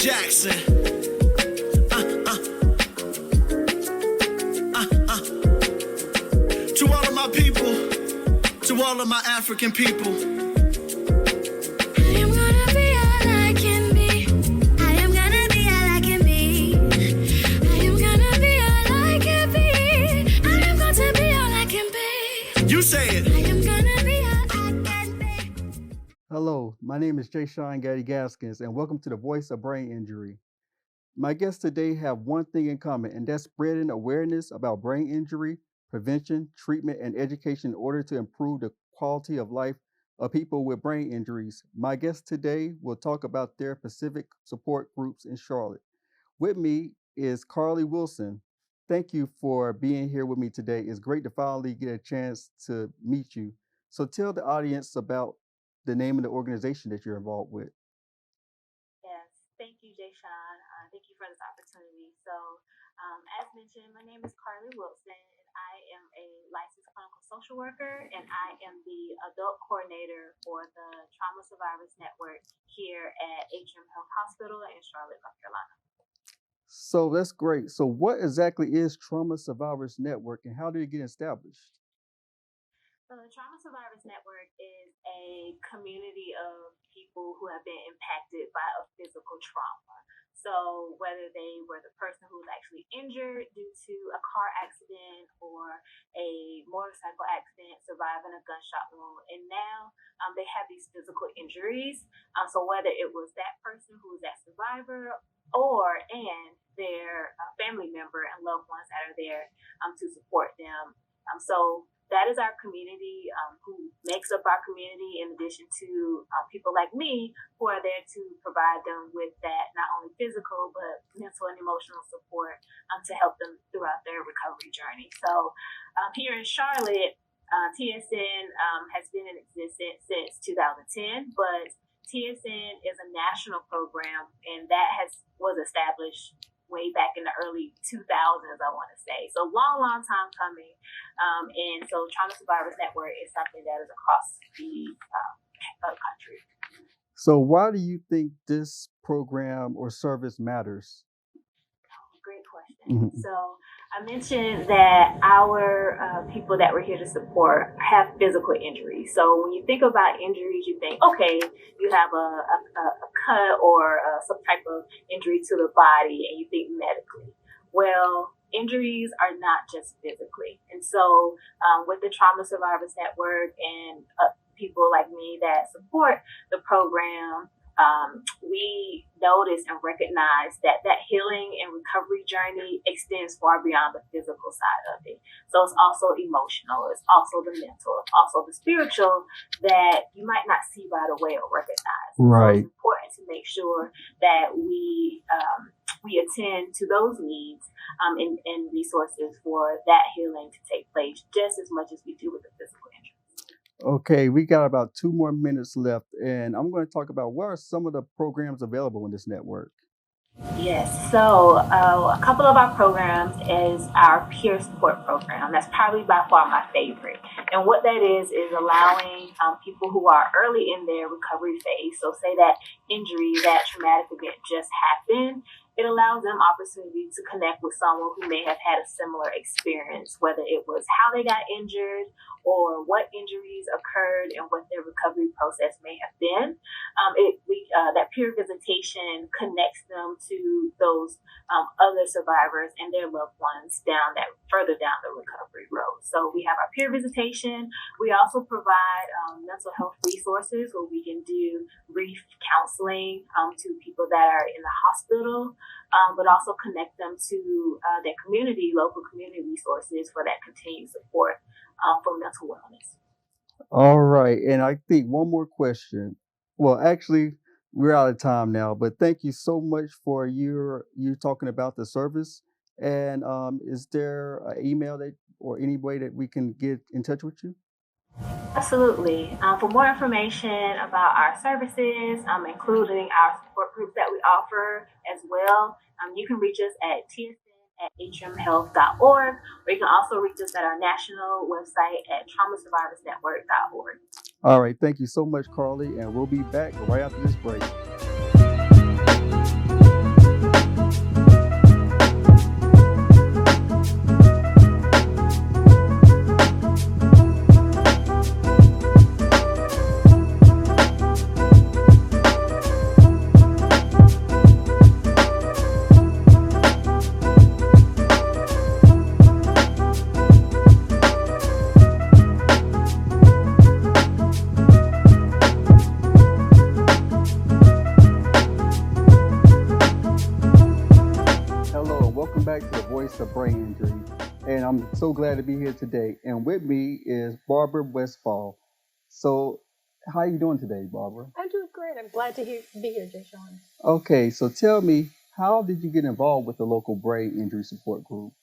Jackson. To all of my people, to all of my African people. I am gonna be all I can be. I am gonna be all I can be. I am gonna be all I can be. I am going to be all I can be. You say it. I am gonna be all I can be. Hello, my name is Jay Sean Gaddy Gaskins, and welcome to the Voice of Brain Injury. My guests today have one thing in common, and that's spreading awareness about brain injury, prevention, treatment, and education in order to improve the quality of life of people with brain injuries. My guests today will talk about their specific support groups in Charlotte. With me is Karli Wilson. Thank you for being here with me today. It's great to finally get a chance to meet you. So tell the audience about the name of the organization that you're involved with. Yes, thank you, Jay Sean. Thank you for this opportunity. So, as mentioned, my name is Karli Wilson, and I am a licensed clinical social worker, and I am the adult coordinator for the Trauma Survivors Network here at Atrium Health Hospital in Charlotte, North Carolina. So that's great. So what exactly is Trauma Survivors Network and how did it get established? So the Trauma Survivors Network is a community of people who have been impacted by a physical trauma. So whether they were the person who was actually injured due to a car accident or a motorcycle accident, surviving a gunshot wound, and now they have these physical injuries. So whether it was that person who was that survivor and their family member and loved ones that are there to support them. So that is our community, who makes up our community, in addition to people like me who are there to provide them with that not only physical but mental and emotional support to help them throughout their recovery journey. So here in Charlotte, TSN has been in existence since 2010, but TSN is a national program, and that was established way back in the early 2000s, I want to say. So long time coming. And so Trauma Survivors Network is something that is across the country. So why do you think this program or service matters? Great question. Mhm. So I mentioned that our people that we're here to support have physical injuries. So when you think about injuries, you think, okay, you have a cut or some type of injury to the body, and you think medically. Well, injuries are not just physically. And so with the Trauma Survivors Network and people like me that support the program, we notice and recognize that healing and recovery journey extends far beyond the physical side of it. So it's also emotional, it's also the mental, it's also the spiritual that you might not see right away or recognize. Right. So it's important to make sure that we attend to those needs and resources for that healing to take place just as much as we do with the physical injury. Okay, we got about 2 more minutes left, and I'm going to talk about what are some of the programs available in this network. Yes, so a couple of our programs is our peer support program. That's probably by far my favorite. And what that is allowing people who are early in their recovery phase, so say that injury, that traumatic event just happened, it allows them opportunity to connect with someone who may have had a similar experience, whether it was how they got injured or what injuries occurred and what their recovery process may have been. That peer visitation connects them to those other survivors and their loved ones further down the recovery road. So we have our peer visitation. We also provide mental health resources where we can do brief counseling to people that are in the hospital, but also connect them to their local community resources for that continued support for mental wellness. All right, and I think one more question. Well, actually, we're out of time now, but thank you so much for you talking about the service. And is there an email or any way that we can get in touch with you? Absolutely. For more information about our services, including our support groups that we offer as well, you can reach us at tsn@atriumhealth.org, or you can also reach us at our national website at traumasurvivorsnetwork.org. All right, thank you so much, Karli, and we'll be back right after this break. Voice of Brain Injury, and I'm so glad to be here today. And with me is Barbara Westphal. So, how are you doing today, Barbara? I'm doing great. I'm glad to be here, Jay Sean. Okay, so tell me, how did you get involved with the local brain injury support group?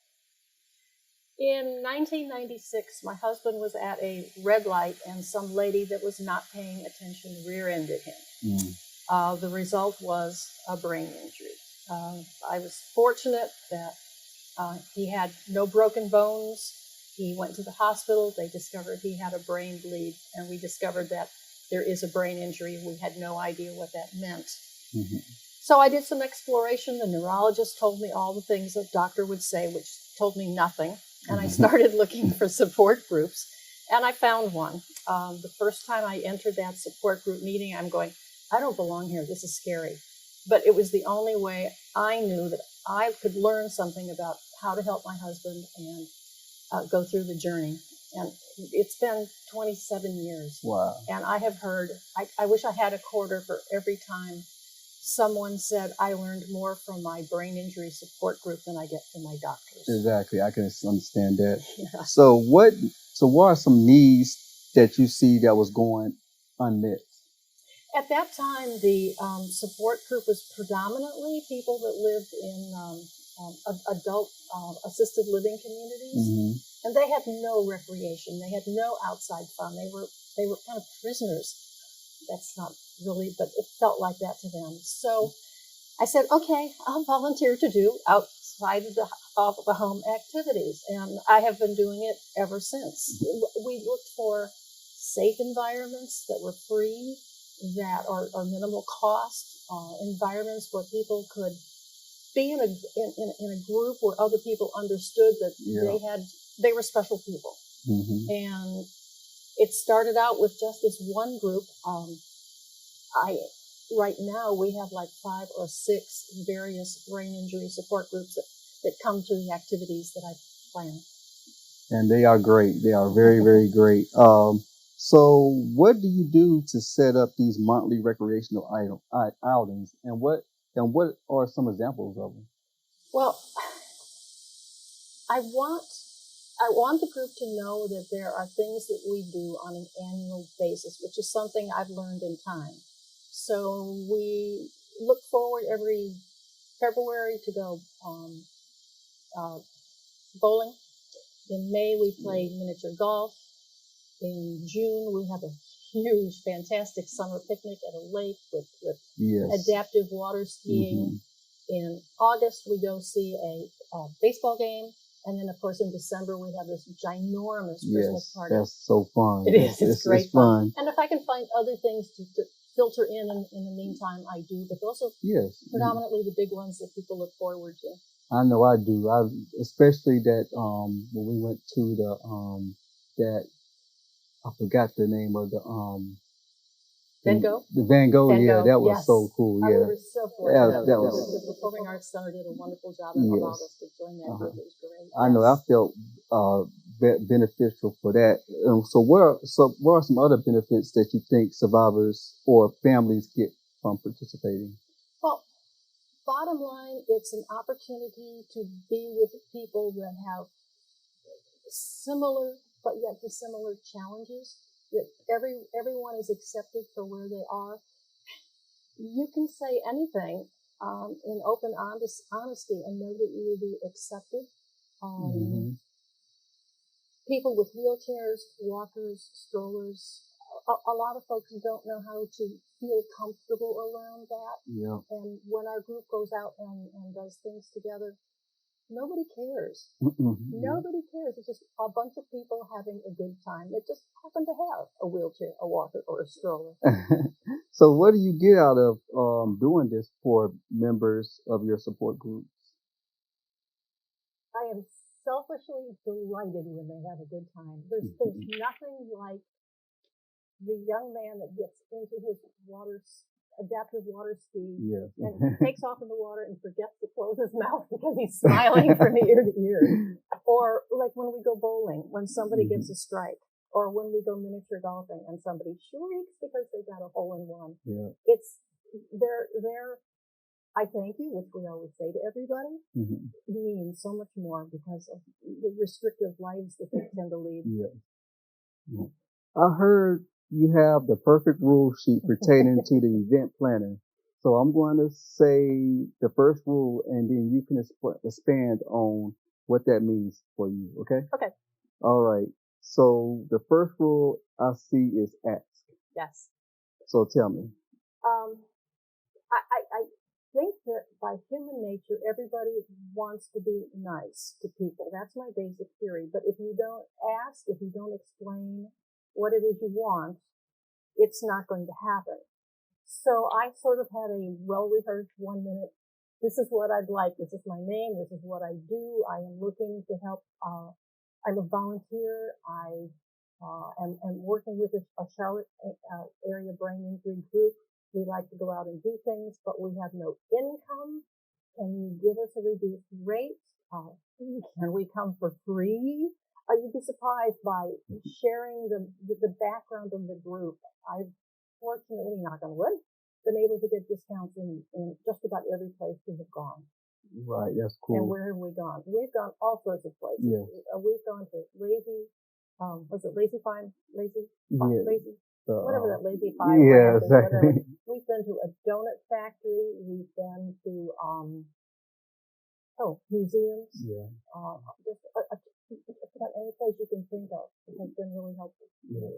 In 1996, my husband was at a red light and some lady that was not paying attention rear-ended him. The result was a brain injury. I was fortunate that he had no broken bones. He went to the hospital. They discovered he had a brain bleed, and we discovered that there is a brain injury. We had no idea what that meant. So I did some exploration. The neurologist told me all the things a doctor would say, which told me nothing. And I started looking for support groups, and I found one. The first time I entered that support group meeting, I'm going, I don't belong here. This is scary. But it was the only way I knew that I could learn something about how to help my husband and go through the journey. And it's been 27 years. Wow. And I have heard, I wish I had a quarter for every time someone said, I learned more from my brain injury support group than I get from my doctors. Exactly, I can understand that. Yeah. So what are some needs that you see that was going unmet? At that time, the support group was predominantly people that lived in adult assisted living communities, and they had no recreation. They had no outside fun. They were kind of prisoners. That's not really, but it felt like that to them. So I said, okay, I'll volunteer to do outside of the home activities. And I have been doing it ever since. We looked for safe environments that were free, that are minimal cost, environments where people could be in a group where other people understood that they were special people. And it started out with just this one group. Right now we have like 5 or 6 various brain injury support groups that come to the activities that I plan. And they are great. They are very, very great. So what do you do to set up these monthly recreational outings, and what are some examples of them? Well, I want the group to know that there are things that we do on an annual basis, which is something I've learned in time. So we look forward every February to go bowling. In May, we play miniature golf. In June, we have a huge, fantastic summer picnic at a lake with adaptive water skiing. In August, we go see a baseball game. And then, of course, in December, we have this ginormous Christmas party. That's so fun. It is. It's great fun. And if I can find other things to filter in the meantime, I do. But those are predominantly the big ones that people look forward to. I know I do. Especially that when we went to that, I forgot the name of the Van Gogh? The Van Gogh, Van Gogh, that was so cool. We were so fortunate. That was The Performing Arts Center did a wonderful job and allowed us to join that group. It was great. I know. I felt beneficial for that. So what are some other benefits that you think survivors or families get from participating? Well, bottom line, it's an opportunity to be with people that have similar but yet dissimilar challenges. That everyone is accepted for where they are. You can say anything in open honesty and know that you will be accepted. People with wheelchairs, walkers, strollers, a lot of folks don't know how to feel comfortable around that. And when our group goes out and does things together, nobody cares. Nobody cares. It's just a bunch of people having a good time that just happen to have a wheelchair, a walker, or a stroller. So what do you get out of doing this for members of your support groups? I am selfishly delighted when they have a good time. There's nothing like the young man that gets into his adaptive water ski and takes off in the water and forgets to close his mouth because he's smiling from ear to ear. Or like when we go bowling, when somebody gets a strike, or when we go miniature golfing and somebody shrieks because they got a hole in one. It's they're I thank you, which we always say to everybody, means so much more because of the restrictive lives that they tend to lead. Yeah. Yeah. I heard you have the perfect rule sheet pertaining to the event planning. So I'm going to say the first rule, and then you can expand on what that means for you. Okay? Okay. All right. So the first rule I see is ask. Yes. So tell me. I think that by human nature, everybody wants to be nice to people. That's my basic theory. But if you don't ask, if you don't explain what it is you want, it's not going to happen. So I sort of had a well-rehearsed 1 minute. This is what I'd like. This is my name. This is what I do. I am looking to help. I'm a volunteer. I am working with a Charlotte area brain injury group. We like to go out and do things, but we have no income. Can you give us a reduced rate? Can we come for free? You'd be surprised by sharing the background of the group. I've fortunately, knock on wood, been able to get discounts in just about every place we have gone. Right, that's cool. And where have we gone? We've gone all sorts of places. Yes. We've gone to Lazy, was it Lazy Fine? Lazy? Yeah. Lazy? Whatever that Lazy Fine yeah, brand is, whatever. exactly. We've been to a donut factory. We've been to, museums. Yeah. Just about any place you can think of. It has been really helpful. Yeah.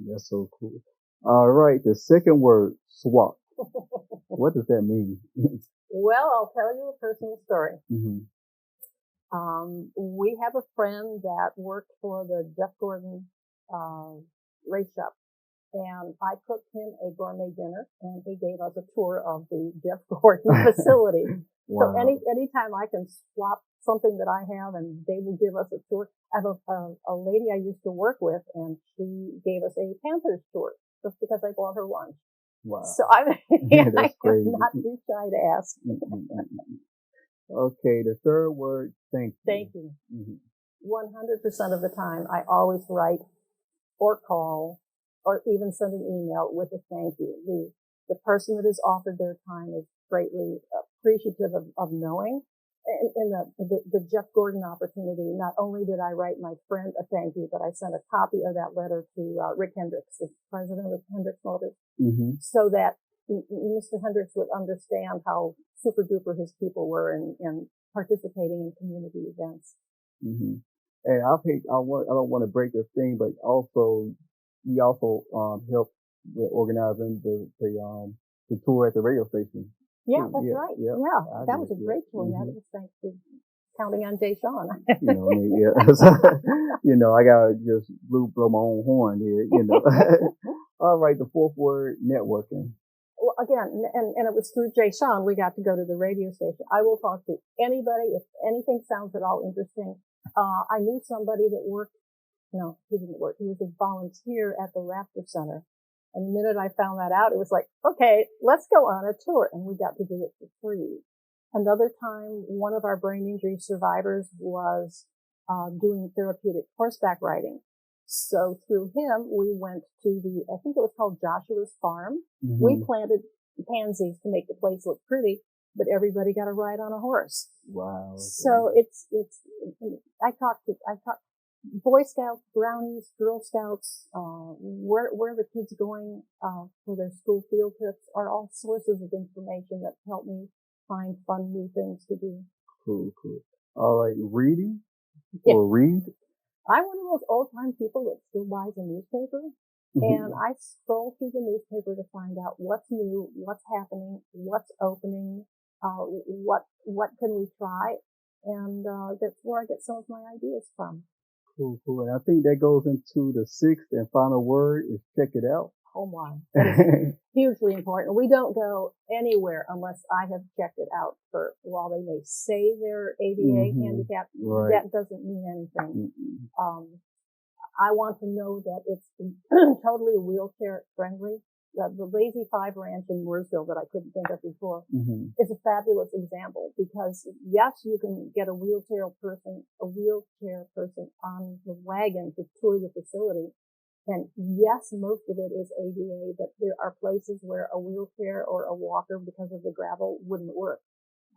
That's so cool. All right. The second word, swap. What does that mean? Well, I'll tell you a personal story. Mm-hmm. We have a friend that worked for the Jeff Gordon race shop, and I cooked him a gourmet dinner, and he gave us a tour of the Jeff Gordon facility. Wow. So anytime I can swap something that I have, and they will give us a tour. I have a lady I used to work with, and she gave us a Panthers tour just because I bought her lunch. Wow. So I That's crazy. am not too shy to ask. Okay, the third word, thank you. Thank you. Mm-hmm. 100% of the time, I always write or call or even send an email with a thank you. The person that has offered their time is greatly appreciative of knowing. In the Jeff Gordon opportunity, not only did I write my friend a thank you, but I sent a copy of that letter to Rick Hendricks, the president of Hendricks Motors, so that Mr. Hendricks would understand how super duper his people were in participating in community events. Mm-hmm. And I don't want to break this thing, but also we also help with organizing the tour at the radio station. Yeah, that's right. Yeah, yeah. That was a great tour. Mm-hmm. That was thanks to counting on Jay Sean. You know me, yeah. I gotta just blow my own horn here, All right, the fourth word, networking. Well, again, and it was through Jay Sean, we got to go to the radio station. I will talk to anybody if anything sounds at all interesting. I knew somebody that worked, no, he didn't work. He was a volunteer at the Raptor Center. And the minute I found that out, it was like, okay, let's go on a tour. And we got to do it for free. Another time, one of our brain injury survivors was doing therapeutic horseback riding. So through him, we went to I think it was called Joshua's Farm. Mm-hmm. We planted pansies to make the place look pretty, but everybody got a ride on a horse. Wow. Okay. So I talked Boy Scouts, Brownies, Girl Scouts, where the kids going, for their school field trips are all sources of information that help me find fun new things to do. Cool. All right, reading Yeah. or read? I'm one of those old time people that still buys a newspaper, and I scroll through the newspaper to find out what's new, what's happening, what's opening, what can we try, and that's where I get some of my ideas from. Cool. And I think that goes into the sixth and final word is check it out. Oh my, that is hugely important. We don't go anywhere unless I have checked it out while they may say they're ADA handicapped, right. That doesn't mean anything. I want to know that it's totally wheelchair friendly. The Lazy Five Ranch in Mooresville that I couldn't think of before is a fabulous example because yes, you can get a wheelchair person on the wagon to tour the facility, And yes, most of it is ADA, but there are places where a wheelchair or a walker, because of the gravel, wouldn't work.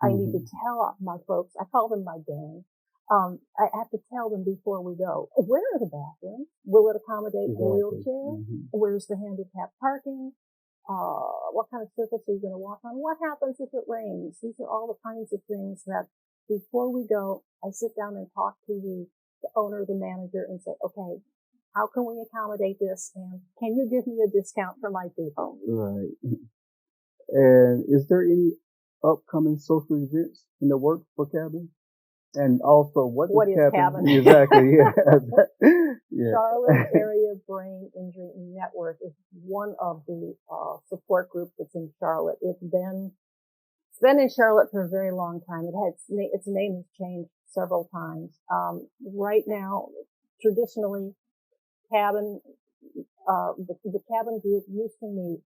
I need to tell my folks, I call them my gang. I have to tell them before we go, where are the bathrooms? Will it accommodate a wheelchair? Where's the handicap parking? What kind of surface are you going to walk on? What happens if it rains? These are all the kinds of things that before we go, I sit down and talk to the owner, the manager, and say, okay, how can we accommodate this? And can you give me a discount for my people? Right. And is there any upcoming social events in the works for Cabin? And also, what is Cabin? Exactly. Yeah. Yeah. Charlotte Area Brain Injury Network is one of the support groups that's in Charlotte. It's been in Charlotte for a very long time. Its name has changed several times. Right now, traditionally, Cabin, the Cabin group used to meet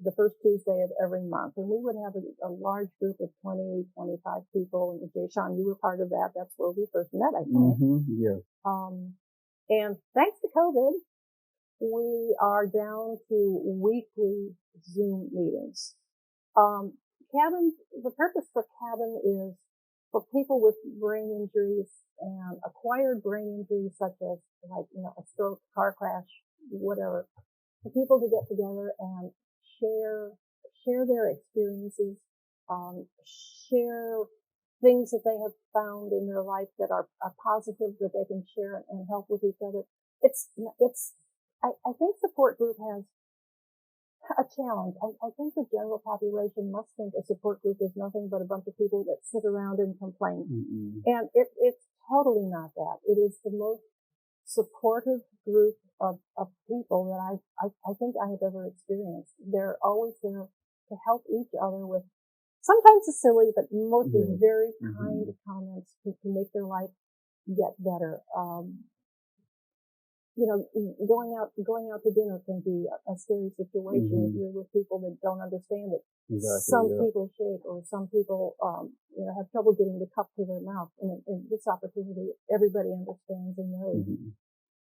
the first Tuesday of every month, and we would have a large group of 20, 25 people. And Jay Sean, you were part of that. That's where we first met, I think. Yeah. And thanks to COVID, we are down to weekly Zoom meetings. The purpose for Cabin is for people with brain injuries and acquired brain injuries, such as a stroke, car crash, whatever, for people to get together and share their experiences, share things that they have found in their life that are positive that they can share and help with each other. I think support group has a challenge. I think the general population must think a support group is nothing but a bunch of people that sit around and complain. And it's totally not that. It is the most supportive group of people that I think I have ever experienced. They're always there to help each other with sometimes it's silly, but mostly very kind comments to make their life get better. Going out to dinner can be a scary situation if you're with people that don't understand it. Exactly, Some people shake, or some people, have trouble getting the cup to their mouth. And in this opportunity, everybody understands and knows.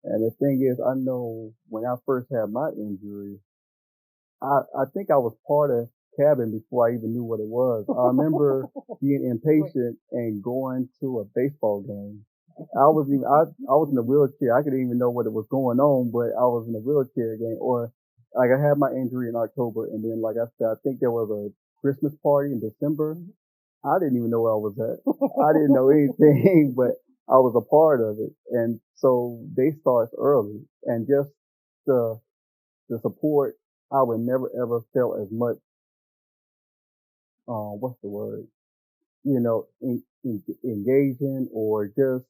And the thing is, I know when I first had my injury, I think I was part of Cabin before I even knew what it was. I remember being impatient and going to a baseball game. I was in a wheelchair. I couldn't even know what it was going on, but I was in a wheelchair game. Or I had my injury in October, and then like I said, I think there was a Christmas party in December. I didn't even know where I was at. I didn't know anything, but I was a part of it. And so they start early, and just the support, I would never ever felt as much, what's the word? Engaging, or just,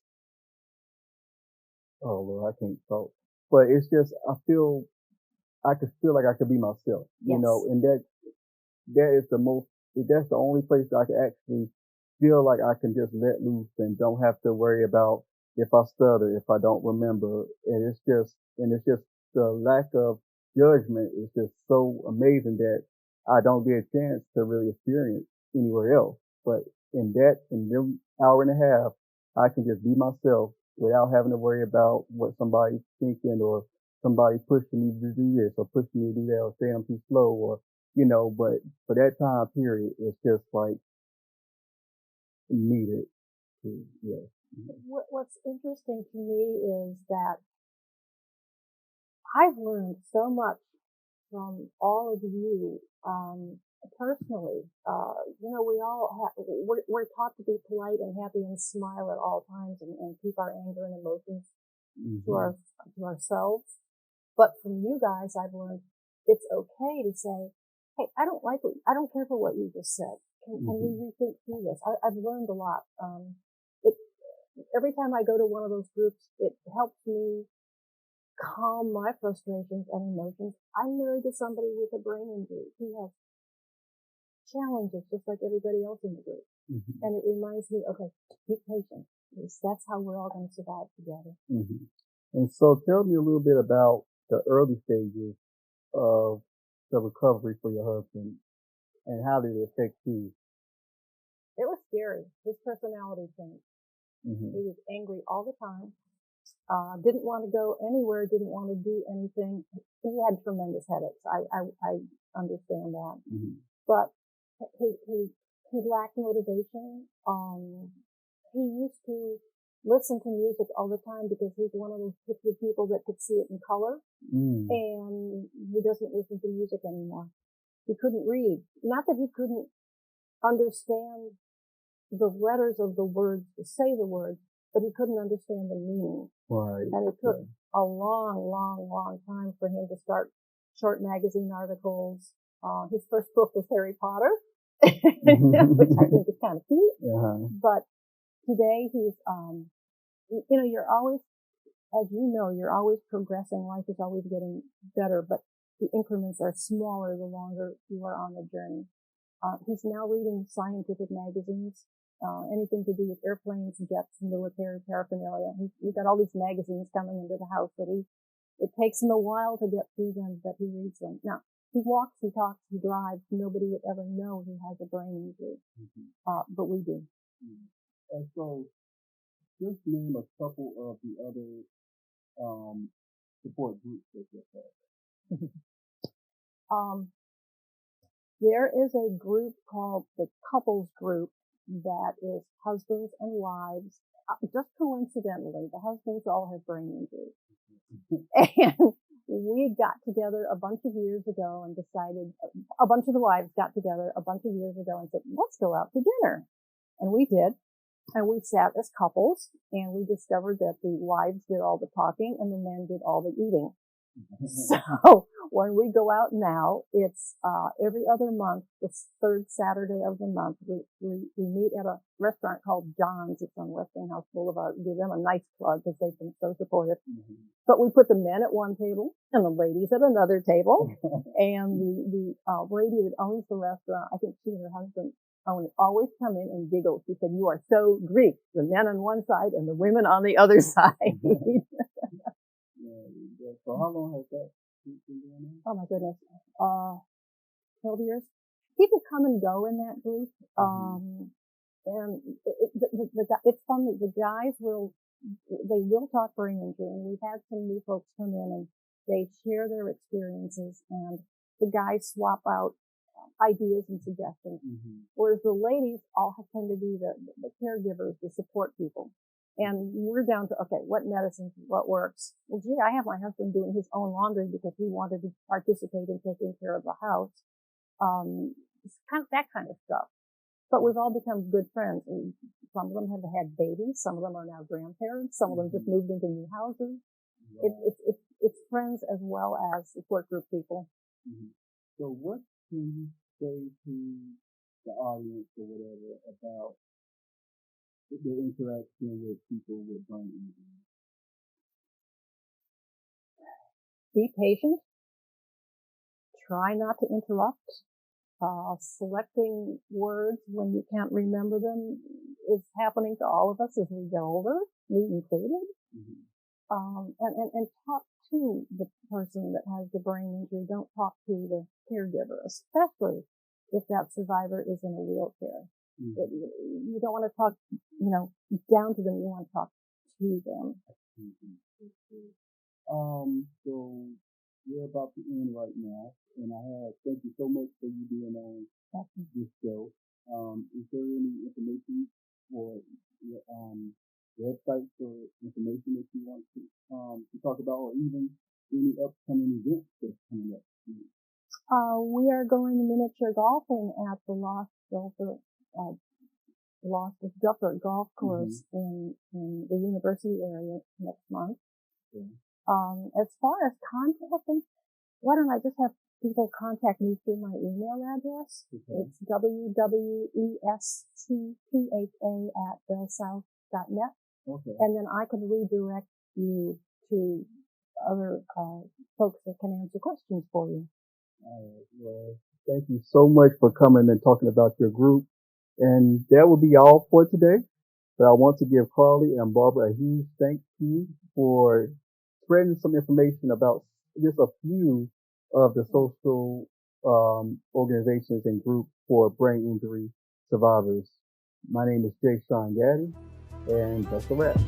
oh Lord, I can't talk. But it's just, I could feel like I could be myself, and that's the only place that I can actually feel like I can just let loose and don't have to worry about if I stutter, if I don't remember. And it's just the lack of judgment is just so amazing that I don't get a chance to really experience anywhere else. But in them hour and a half, I can just be myself without having to worry about what somebody's thinking, or somebody pushing me to do this or pushing me to do that, or saying I'm too slow, or, but for that time period, it's just like needed. What's interesting to me is that I've learned so much from all of you, personally. We're taught to be polite and happy and smile at all times, and keep our anger and emotions to ourselves. But from you guys, I've learned it's okay to say, hey, I don't care for what you just said. Can we rethink through this? I've learned a lot. Every time I go to one of those groups, it helps me calm my frustrations and emotions. I'm married to somebody with a brain injury. He has challenges just like everybody else in the group. And it reminds me, okay, be patient. That's how we're all going to survive together. And so tell me a little bit about the early stages of the recovery for your husband, and how did it affect you? It was scary. His personality changed. He was angry all the time. didn't want to go anywhere, didn't want to do anything. He had tremendous headaches. I understand that. Mhm. But he lacked motivation. He used to listen to music all the time because he's one of those gifted people that could see it in color. Mm. And he doesn't listen to music anymore. He couldn't read. Not that he couldn't understand the letters of the words to say the words, but he couldn't understand the meaning. Right. And it took a long time for him to start short magazine articles. His first book was Harry Potter, which I think is kind of cute. Uh-huh. But today he's, you're always, as you know, you're always progressing. Life is always getting better, but the increments are smaller the longer you are on the journey. He's now reading scientific magazines, anything to do with airplanes, jets, military paraphernalia. He's got all these magazines coming into the house that it takes him a while to get through them, but he reads them. Now, he walks, he talks, he drives. Nobody would ever know he has a brain injury. But we do. And so, just name a couple of the other support groups that you have. There is a group called the Couples Group that is husbands and wives. Just coincidentally, the husbands all have brain injuries. And we got together a bunch of years ago and decided, a bunch of the wives got together a bunch of years ago and said, let's go out to dinner. And we did. And we sat as couples and we discovered that the wives did all the talking and the men did all the eating. So when we go out now, it's every other month, the third Saturday of the month. We meet at a restaurant called John's. It's on Westinghouse Boulevard. Give them a nice plug because they've been so supportive. But we put the men at one table and the ladies at another table. And the lady that owns the restaurant, I think she and her husband always come in and giggle. She said, "You are so Greek. The men on one side and the women on the other side." So how long has that been going on? Oh my goodness. 12 years. People come and go in that group. And it's funny. The guys they will talk brain injury, and we've had some new folks come in and they share their experiences, and the guys swap out ideas and suggestions. Whereas the ladies all tend to be the caregivers, the support people. And we're down to, okay, what medicines, what works? Well, gee, I have my husband doing his own laundry because he wanted to participate in taking care of the house. It's kind of that kind of stuff. But we've all become good friends. And some of them have had babies. Some of them are now grandparents. Some of them just moved into new houses. It's friends as well as support group people. So what can you say to the audience or whatever about the interaction with people with brain injury? Be patient. Try not to interrupt. Selecting words when you can't remember them is happening to all of us as we get older, me included. And talk to the person that has the brain injury. Don't talk to the caregiver, especially if that survivor is in a wheelchair. You don't want to talk, down to them. You want to talk to them. So we're about to end right now, and thank you so much for you being on this show. Is there any information or websites or information that you want to talk about, or even any upcoming events that's coming up? We are going miniature golfing at the Lost Duffer Golf Course in the university area next month. As far as contacting, why don't I just have people contact me through my email address? It's wwestpa@bellsouth.net. And then I can redirect you to other folks that can answer questions for you. All right. Well, thank you so much for coming and talking about your group. And that will be all for today. But I want to give Karli and Barbara a huge thank you for spreading some information about just a few of the social organizations and groups for brain injury survivors. My name is Jay Sean Gaddy, and that's a wrap.